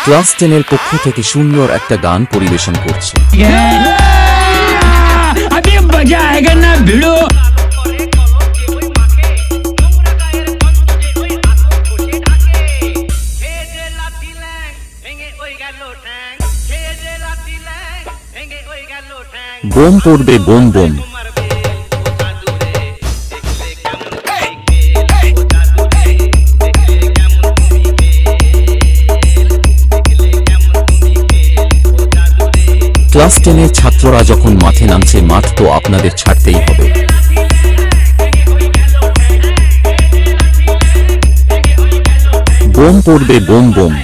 Class 10 এর পক্ষ থেকে সুন্দর একটা গান পরিবেশন করছে। अभी मजा आएगा ना भिड़ो। বোম পড়বে বোম বোম। ক্লাস 10 এর ছাত্ররা যখন মাঠে নামছে, মাঠ তো আপনাদের ছাড়তেই হবে। বোম পড়বে বোম বোম।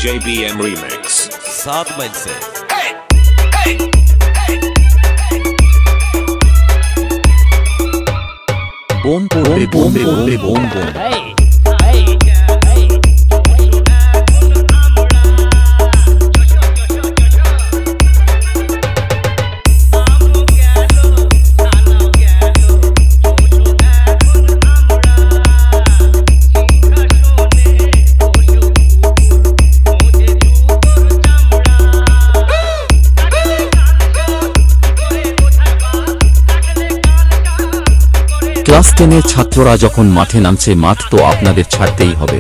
JBM Remix 7 मई से। বোম পড়বে বোম পড়বে বোম বোম। ক্লাস 10 এর ছাত্ররা যখন মাঠে নামছে, মাঠ তো আপনাদের ছাড়তেই হবে।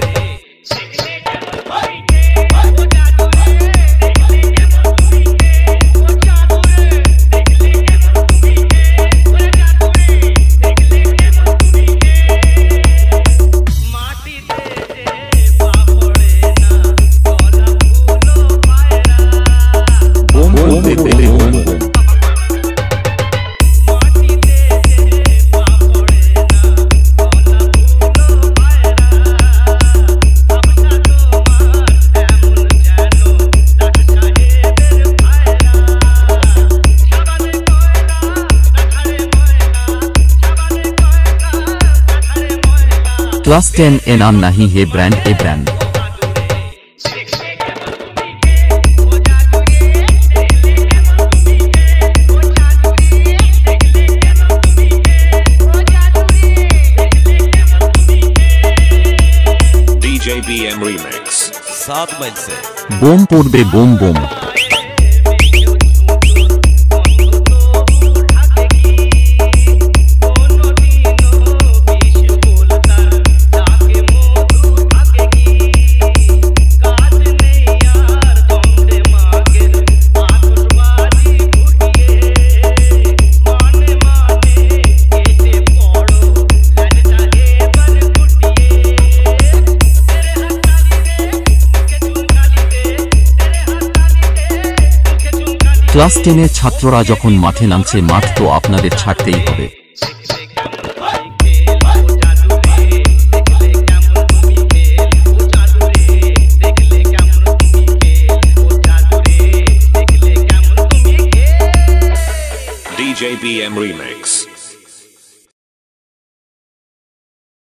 क्लास 10 ए नाम नहीं है ब्रांड ए ब्रांड। DJBM Remix 7 मई से। बोम पड़बे बोम बोम। ক্লাস 10 এর ছাত্ররা যখন মাঠে নামছে, মাঠ তো আপনাদের ছাড়তেই হবে। DJBM Remix